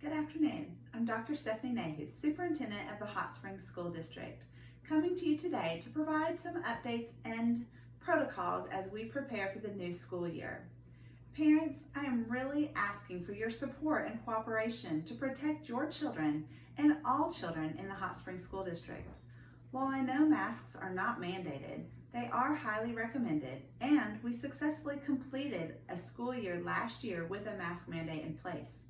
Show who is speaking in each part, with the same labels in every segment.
Speaker 1: Good afternoon. I'm Dr. Stephanie Nehus, Superintendent of the Hot Springs School District, coming to you today to provide some updates and protocols as we prepare for the new school year. Parents, I am really asking for your support and cooperation to protect your children and all children in the Hot Springs School District. While I know masks are not mandated, they are highly recommended, and we successfully completed a school year last year with a mask mandate in place.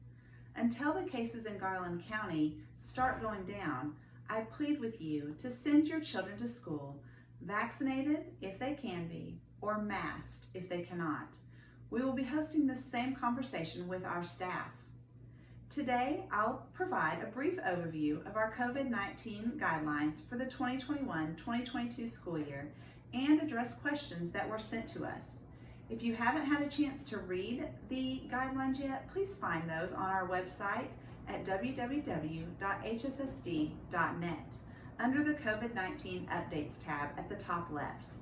Speaker 1: Until the cases in Garland County start going down, I plead with you to send your children to school vaccinated if they can be, or masked if they cannot. We will be hosting this same conversation with our staff. Today, I'll provide a brief overview of our COVID-19 guidelines for the 2021-2022 school year and address questions that were sent to us. If you haven't had a chance to read the guidelines yet, please find those on our website at www.hssd.net under the COVID-19 Updates tab at the top left.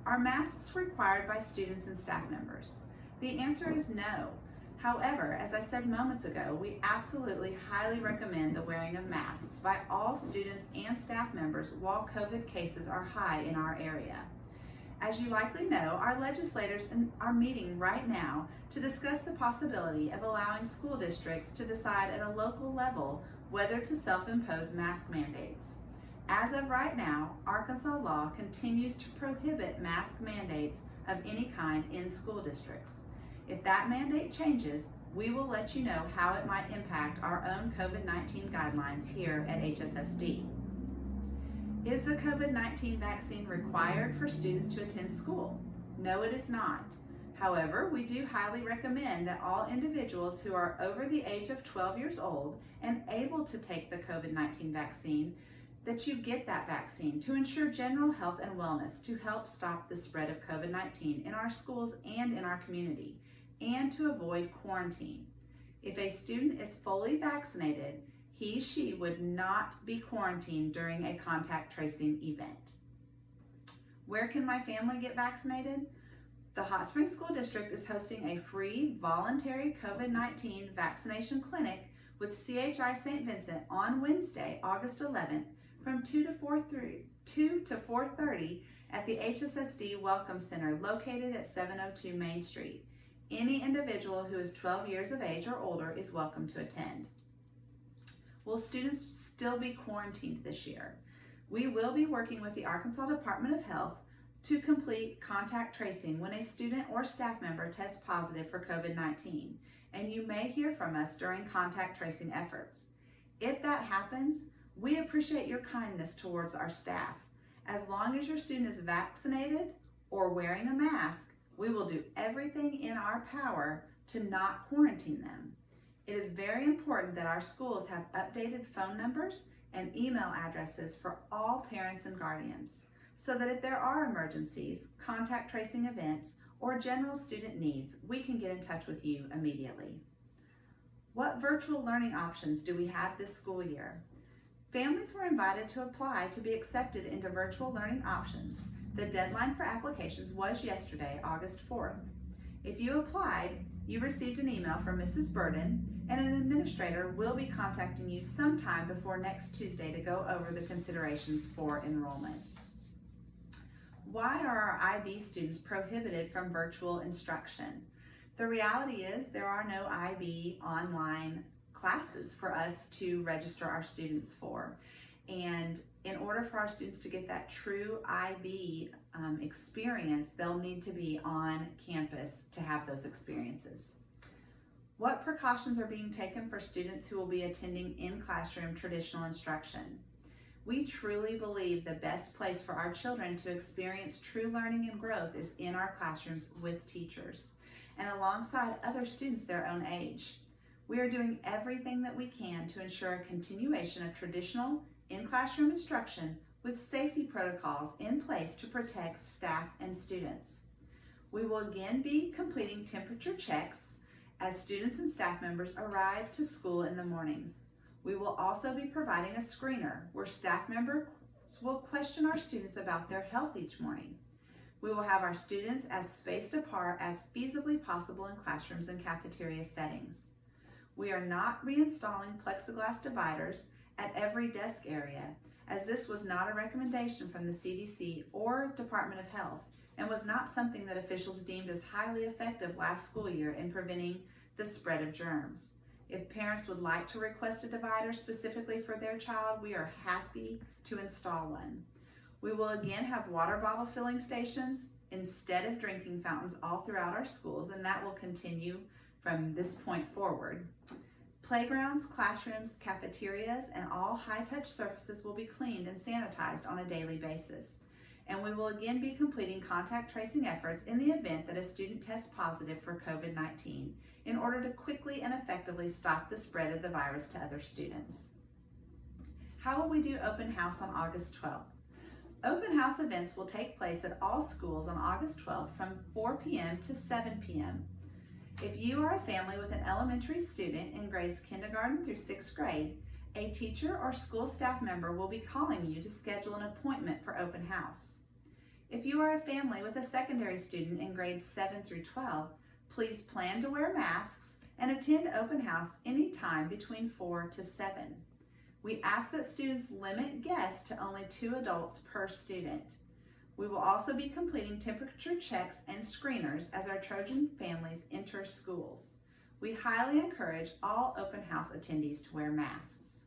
Speaker 1: Are masks required by students and staff members? The answer is no. However, as I said moments ago, we absolutely highly recommend the wearing of masks by all students and staff members while COVID cases are high in our area. As you likely know, our legislators are meeting right now to discuss the possibility of allowing school districts to decide at a local level whether to self-impose mask mandates. As of right now, Arkansas law continues to prohibit mask mandates of any kind in school districts. If that mandate changes, we will let you know how it might impact our own COVID-19 guidelines here at HSSD. Is the COVID-19 vaccine required for students to attend school? No, it is not. However, we do highly recommend that all individuals who are over the age of 12 years old and able to take the COVID-19 vaccine, that you get that vaccine to ensure general health and wellness to help stop the spread of COVID-19 in our schools and in our community, and to avoid quarantine. If a student is fully vaccinated, she would not be quarantined during a contact tracing event. Where can my family get vaccinated? The Hot Springs School District is hosting a free voluntary COVID-19 vaccination clinic with CHI St. Vincent on Wednesday, August 11th from 2 to 4:30 at the HSSD Welcome Center located at 702 Main Street. Any individual who is 12 years of age or older is welcome to attend. Will students still be quarantined this year? We will be working with the Arkansas Department of Health to complete contact tracing when a student or staff member tests positive for COVID-19, and you may hear from us during contact tracing efforts. If that happens, we appreciate your kindness towards our staff. As long as your student is vaccinated or wearing a mask, we will do everything in our power to not quarantine them. It is very important that our schools have updated phone numbers and email addresses for all parents and guardians, so that if there are emergencies, contact tracing events, or general student needs, we can get in touch with you immediately. What virtual learning options do we have this school year? Families were invited to apply to be accepted into virtual learning options. The deadline for applications was yesterday, August 4th. If you applied, you received an email from Mrs. Burden, and an administrator will be contacting you sometime before next Tuesday to go over the considerations for enrollment. Why are our IB students prohibited from virtual instruction? The reality is there are no IB online classes for us to register our students for. And in order for our students to get that true IB experience, they'll need to be on campus to have those experiences. What precautions are being taken for students who will be attending in-classroom traditional instruction? We truly believe the best place for our children to experience true learning and growth is in our classrooms with teachers and alongside other students their own age. We are doing everything that we can to ensure a continuation of traditional in-classroom instruction with safety protocols in place to protect staff and students. We will again be completing temperature checks as students and staff members arrive to school in the mornings. We will also be providing a screener where staff members will question our students about their health each morning. We will have our students as spaced apart as feasibly possible in classrooms and cafeteria settings. We are not reinstalling plexiglass dividers at every desk area, as this was not a recommendation from the CDC or Department of Health and was not something that officials deemed as highly effective last school year in preventing the spread of germs. If parents would like to request a divider specifically for their child, we are happy to install one. We will again have water bottle filling stations instead of drinking fountains all throughout our schools, and that will continue from this point forward. Playgrounds, classrooms, cafeterias, and all high-touch surfaces will be cleaned and sanitized on a daily basis. And we will again be completing contact tracing efforts in the event that a student tests positive for COVID-19 in order to quickly and effectively stop the spread of the virus to other students. How will we do open house on August 12th? Open house events will take place at all schools on August 12th from 4 p.m. to 7 p.m. If you are a family with an elementary student in grades kindergarten through 6th grade, a teacher or school staff member will be calling you to schedule an appointment for open house. If you are a family with a secondary student in grades 7 through 12, please plan to wear masks and attend open house anytime between 4 to 7. We ask that students limit guests to only 2 adults per student. We will also be completing temperature checks and screeners as our Trojan families enter schools. We highly encourage all open house attendees to wear masks.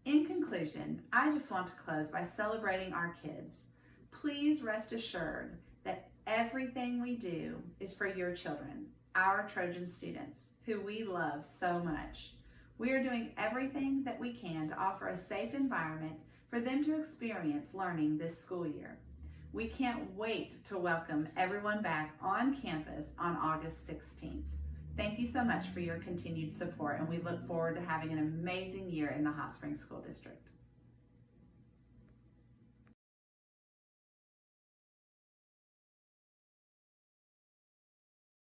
Speaker 1: In conclusion, I just want to close by celebrating our kids. Please rest assured that everything we do is for your children, our Trojan students, who we love so much. We are doing everything that we can to offer a safe environment for them to experience learning this school year. We can't wait to welcome everyone back on campus on August 16th. Thank you so much for your continued support, and we look forward to having an amazing year in the Hot Springs School District.